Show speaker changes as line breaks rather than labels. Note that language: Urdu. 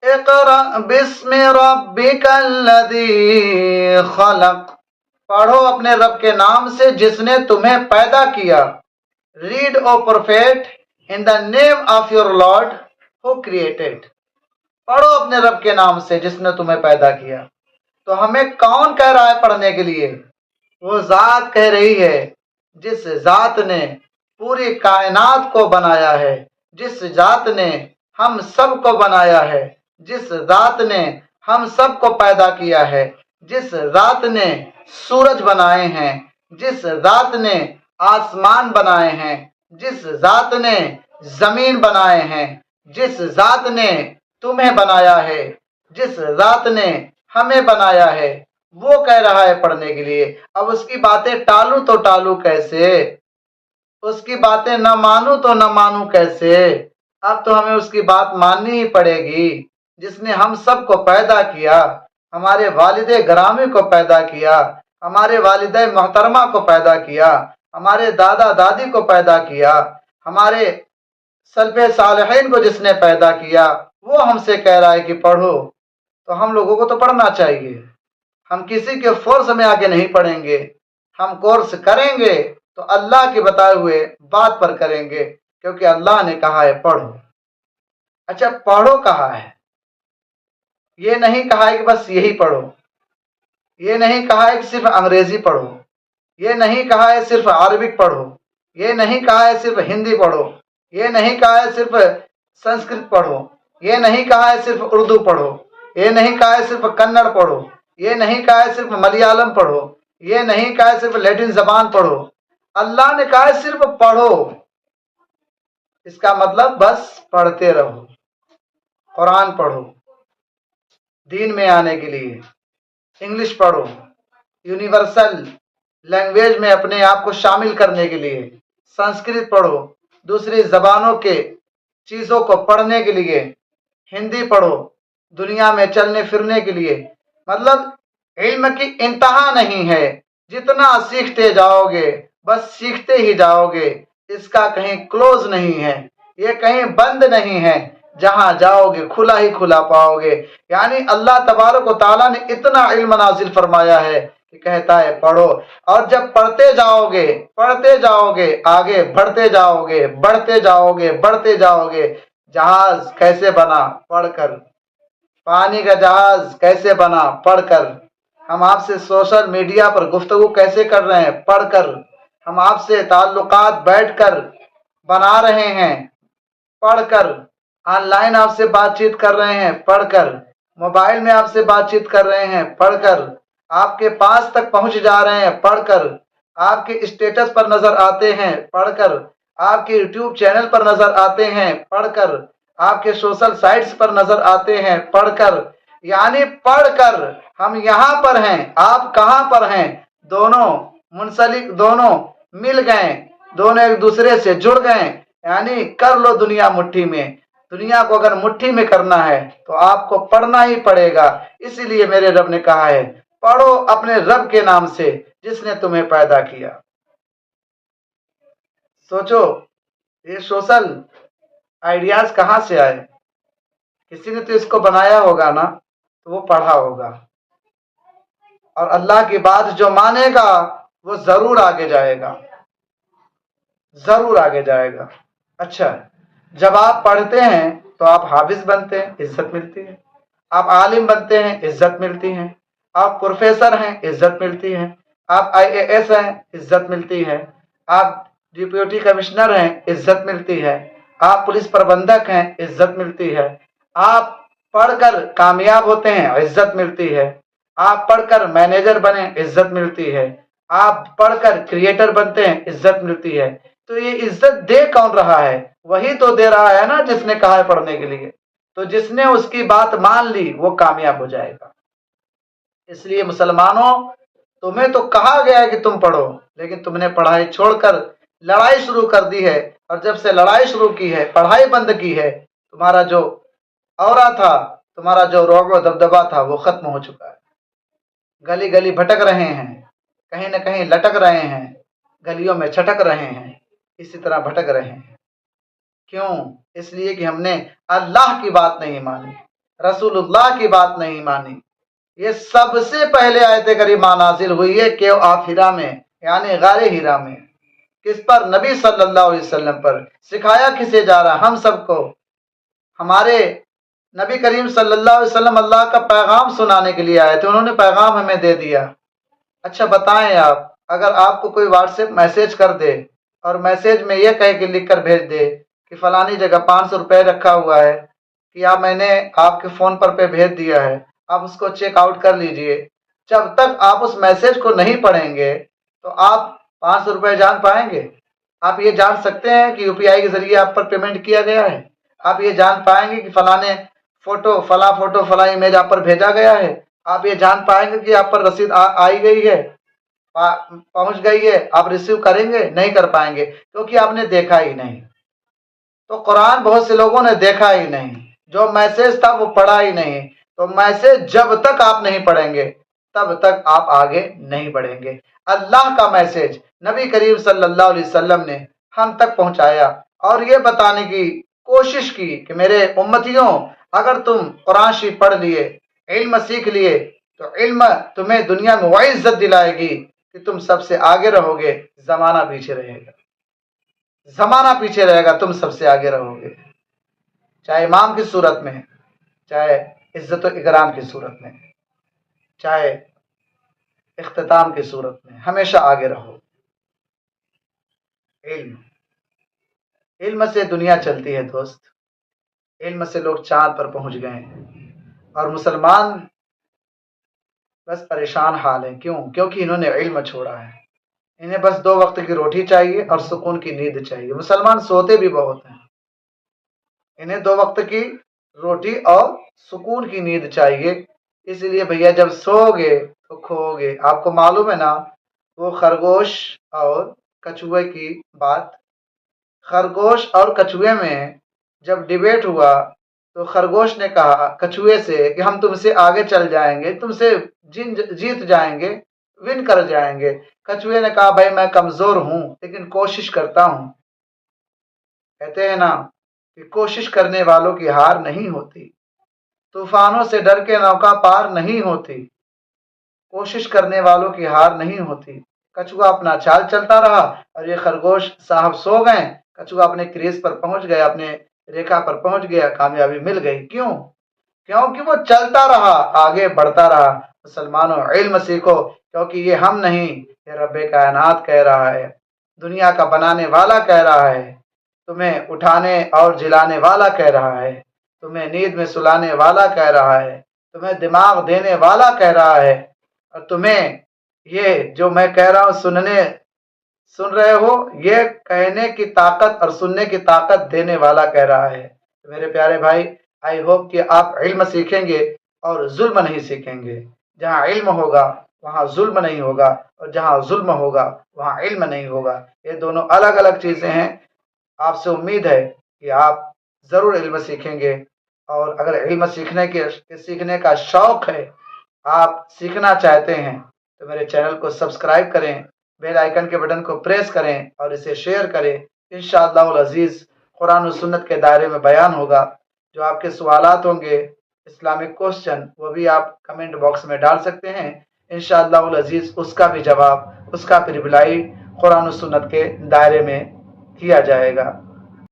اقرأ بسم ربک الذی خلق، پڑھو اپنے رب کے نام سے جس نے تمہیں پیدا کیا. Read O prophet in the name of your lord who created. پڑھو اپنے رب کے نام سے جس نے تمہیں پیدا کیا. تو ہمیں کون کہہ رہا ہے پڑھنے کے لیے؟ وہ ذات کہہ رہی ہے جس ذات نے پوری کائنات کو بنایا ہے، جس ذات نے ہم سب کو بنایا ہے، جس ذات نے ہم سب کو پیدا کیا ہے، جس ذات نے سورج بنائے ہیں، جس ذات نے آسمان بنائے ہیں، جس ذات نے زمین بنائے ہیں، جس ذات نے تمہیں بنایا ہے، جس ذات نے ہمیں بنایا ہے، وہ کہہ رہا ہے پڑھنے کے لیے. اب اس کی باتیں ٹالوں تو ٹالوں کیسے؟ اس کی باتیں نہ مانوں تو نہ مانوں کیسے؟ اب تو ہمیں اس کی بات ماننی ہی پڑے گی جس نے ہم سب کو پیدا کیا، ہمارے والد گرامی کو پیدا کیا، ہمارے والدہ محترمہ کو پیدا کیا، ہمارے دادا دادی کو پیدا کیا، ہمارے سلف صالحین کو جس نے پیدا کیا، وہ ہم سے کہہ رہا ہے کہ پڑھو. تو ہم لوگوں کو تو پڑھنا چاہیے. ہم کسی کے فورس میں آگے نہیں پڑھیں گے. ہم کورس کریں گے تو اللہ کے بتائے ہوئے بات پر کریں گے، کیونکہ اللہ نے کہا ہے پڑھو. اچھا، پڑھو کہا ہے، یہ نہیں کہا ہے کہ بس یہی پڑھو، یہ نہیں کہا ہے کہ صرف انگریزی پڑھو، یہ نہیں کہا ہے صرف عربک پڑھو، یہ نہیں کہا ہے صرف ہندی پڑھو، یہ نہیں کہا ہے صرف سنسکرت پڑھو، یہ نہیں کہا ہے صرف اردو پڑھو، یہ نہیں کہا ہے صرف کنڑ پڑھو، یہ نہیں کہا ہے صرف ملیالم پڑھو، یہ نہیں کہا ہے صرف لیٹن زبان پڑھو. اللہ نے کہا ہے صرف پڑھو. اس کا مطلب بس پڑھتے رہو، قرآن پڑھو دین میں آنے کے لیے، انگلش پڑھو یونیورسل لینگویج میں اپنے آپ کو شامل کرنے کے لیے، سنسکرت پڑھو دوسری زبانوں کے چیزوں کو پڑھنے کے لیے، ہندی پڑھو دنیا میں چلنے پھرنے کے لیے. مطلب علم کی انتہا نہیں ہے، جتنا سیکھتے جاؤ گے بس سیکھتے ہی جاؤ گے. اس کا کہیں کلوز نہیں ہے، یہ کہیں بند نہیں ہے، جہاں جاؤ گے کھلا ہی کھلا پاؤ گے. یعنی اللہ تبارک و تعالیٰ نے اتنا علم نازل فرمایا ہے کہ کہتا ہے پڑھو. اور جب پڑھتے جاؤ گے آگے بڑھتے جاؤ گے، بڑھتے جاؤ گے، بڑھتے جاؤ گے. جہاز کیسے بنا؟ پڑھ کر. پانی کا جہاز کیسے بنا؟ پڑھ کر. ہم آپ سے سوشل میڈیا پر گفتگو کیسے کر رہے ہیں؟ پڑھ کر. ہم آپ سے تعلقات بیٹھ کر بنا رہے ہیں؟ پڑھ کر. آن لائن آپ سے بات چیت کر رہے ہیں؟ پڑھ کر. موبائل میں آپ سے بات چیت کر رہے ہیں؟ پڑھ کر. آپ کے پاس تک پہنچ جا رہے ہیں؟ پڑھ کر. آپ کے اسٹیٹس پر نظر آتے ہیں؟ پڑھ کر. آپ کے یوٹیوب چینل پر نظر آتے ہیں؟ پڑھ کر. آپ کے سوشل سائٹس پر نظر آتے ہیں؟ پڑھ کر. یعنی پڑھ کر. ہم یہاں پر ہیں، آپ کہاں پر ہیں؟ دونوں منسلک، دونوں مل گئے، دونوں ایک دوسرے سے جڑ گئے. یعنی کر لو دنیا مٹھی میں. دنیا کو اگر مٹھی میں کرنا ہے تو آپ کو پڑھنا ہی پڑے گا. اسی لیے میرے رب نے کہا ہے پڑھو اپنے رب کے نام سے جس نے تمہیں پیدا کیا. سوچو یہ سوشل آئیڈیاز کہاں سے آئے؟ کسی نے تو اس کو بنایا ہوگا نا، تو وہ پڑھا ہوگا. اور اللہ کی بات جو مانے گا وہ ضرور آگے جائے گا، ضرور آگے جائے گا. اچھا، جب آپ پڑھتے ہیں تو آپ حافظ بنتے ہیں، عزت ملتی ہے. آپ عالم بنتے ہیں، عزت ملتی ہے. آپ پروفیسر ہیں، عزت ملتی ہے. آپ IAS ہیں، عزت ملتی ہے. آپ ڈپٹی کمشنر ہیں، عزت ملتی ہے. آپ پولیس پربندھک ہیں، عزت ملتی ہے. آپ پڑھ کر کامیاب ہوتے ہیں، عزت ملتی ہے. آپ پڑھ کر مینیجر بنے، عزت ملتی ہے. آپ پڑھ کر کریٹر بنتے ہیں، عزت ملتی ہے. تو یہ عزت دے کون رہا ہے؟ وہی تو دے رہا ہے نا جس نے کہا ہے پڑھنے کے لیے. تو جس نے اس کی بات مان لی وہ کامیاب ہو جائے گا. اس لیے مسلمانوں، تمہیں تو کہا گیا ہے کہ تم پڑھو، لیکن تم نے پڑھائی چھوڑ کر لڑائی شروع کر دی ہے. اور جب سے لڑائی شروع کی ہے، پڑھائی بند کی ہے، تمہارا جو اورا تھا، تمہارا جو رعب و دبدبا تھا وہ ختم ہو چکا ہے. گلی گلی بھٹک رہے ہیں، کہیں نہ کہیں لٹک رہے ہیں، گلیوں میں چھٹک رہے ہیں، اسی طرح بھٹک رہے ہیں. کیوں؟ اس لیے کہ ہم نے اللہ کی بات نہیں مانی. رسول اللہ کی بات نہیں مانی. یہ سب سے پہلے آیت کریمہ نازل ہوئی ہے کہ آپ ہیرا میں یعنی غار ہیرا میں. کس پر؟ نبی صلی اللہ علیہ وسلم پر. سکھایا کسے جا رہا؟ ہم سب کو. ہمارے نبی کریم صلی اللہ علیہ وسلم اللہ کا پیغام سنانے کے لیے آئے تھے، انہوں نے پیغام ہمیں دے دیا. اچھا بتائیں آپ، اگر آپ کو کوئی واٹس ایپ میسج کر دے اور میسج میں یہ کہے کہ لکھ کر بھیج دے کہ فلانی جگہ 500 روپے رکھا ہوا ہے کہ آپ میں نے آپ کے فون پر پہ بھیج دیا ہے، آپ اس کو چیک آؤٹ کر لیجئے. جب تک آپ اس میسج کو نہیں پڑھیں گے تو آپ 500 روپے جان پائیں گے؟ آپ یہ جان سکتے ہیں کہ یو پی آئی کے ذریعے آپ پر پیمنٹ کیا گیا ہے؟ آپ یہ جان پائیں گے کہ فلاں فوٹو فلاں امیج آپ پر بھیجا گیا ہے؟ آپ یہ جان پائیں گے کہ آپ پر رسید آئی گئی ہے، پہنچ گئی ہے؟ آپ ریسیو کریں گے؟ نہیں کر پائیں گے کیونکہ آپ نے دیکھا ہی نہیں. تو قرآن بہت سے لوگوں نے دیکھا ہی نہیں، جو میسج تھا وہ پڑھا ہی نہیں. تو میسج جب تک آپ نہیں پڑھیں گے تب تک آپ آگے نہیں بڑھیں گے. اللہ کا میسج نبی کریم صلی اللہ علیہ وسلم نے ہم تک پہنچایا اور یہ بتانے کی کوشش کی کہ میرے امتیوں، اگر تم قرآن شریف پڑھ لیے، علم سیکھ لیے، تو علم تمہیں دنیا میں وہ عزت دلائے گی کہ تم سب سے آگے رہو گے، زمانہ پیچھے رہے گا. زمانہ پیچھے رہے گا، تم سب سے آگے رہو گے. چاہے امام کی صورت میں، چاہے عزت و اکرام کی صورت میں، چاہے اختتام کی صورت میں، ہمیشہ آگے رہو. علم علم سے دنیا چلتی ہے دوست. علم سے لوگ چاند پر پہنچ گئے ہیں اور مسلمان بس پریشان حال ہیں. کیوں؟ کیونکہ انہوں نے علم چھوڑا ہے. انہیں بس 2 وقت کی روٹی چاہیے اور سکون کی نیند چاہیے. مسلمان سوتے بھی بہت ہیں. انہیں 2 وقت کی روٹی اور سکون کی نیند چاہیے. اس لیے بھیا جب سو گے تو کھو گے. آپ کو معلوم ہے نا وہ خرگوش اور کچھوے کی بات؟ خرگوش اور کچھوے میں جب ڈیبیٹ ہوا تو خرگوش نے کہا کچھوے سے کہ ہم تم سے آگے چل جائیں گے، تم سے جیت جائیں گے، ون کر جائیں گے. کچھوے نے کہا بھائی میں کمزور ہوں لیکن کوشش کرتا ہوں. کہتے ہیں نا کہ کوشش کرنے والوں کی ہار نہیں ہوتی. طوفانوں سے ڈر کے نوکا پار نہیں ہوتی. کوشش کرنے والوں کی ہار نہیں ہوتی. کچھوا اپنا چال چلتا رہا اور یہ خرگوش صاحب سو گئے. کچھوا اپنے کریز پر پہنچ گیا، اپنے ریکھا پر پہنچ گیا، کامیابی مل گئی. کیوں؟ کیونکہ وہ چلتا رہا، آگے بڑھتا رہا. مسلمانوں علم سیکھو، کیونکہ یہ ہم نہیں، یہ رب کائنات کہہ رہا ہے، دنیا کا بنانے والا کہہ رہا ہے، تمہیں اٹھانے اور جلانے والا کہہ رہا ہے، تمہیں نیند میں سلانے والا کہہ رہا ہے، تمہیں دماغ دینے والا کہہ رہا ہے، اور تمہیں یہ جو میں کہہ رہا ہوں سن رہے ہو، یہ کہنے کی طاقت اور سننے کی طاقت دینے والا کہہ رہا ہے. میرے پیارے بھائی، آئی ہوپ کہ آپ علم سیکھیں گے اور ظلم نہیں سیکھیں گے. جہاں علم ہوگا وہاں ظلم نہیں ہوگا، اور جہاں ظلم ہوگا وہاں علم نہیں ہوگا. یہ دونوں الگ الگ چیزیں ہیں. آپ سے امید ہے کہ آپ ضرور علم سیکھیں گے، اور اگر علم سیکھنے کا شوق ہے، آپ سیکھنا چاہتے ہیں، تو میرے چینل کو سبسکرائب کریں، بیل آئیکن کے بٹن کو پریس کریں اور اسے شیئر کریں. انشاءاللہ العزیز قرآن و سنت کے دائرے میں بیان ہوگا. جو آپ کے سوالات ہوں گے اسلامک کوسچن، وہ بھی آپ کمنٹ باکس میں ڈال سکتے ہیں. انشاءاللہ العزیز اس کا بھی جواب، اس کا بھی رپلائی قرآن و سنت کے دائرے میں کیا جائے گا.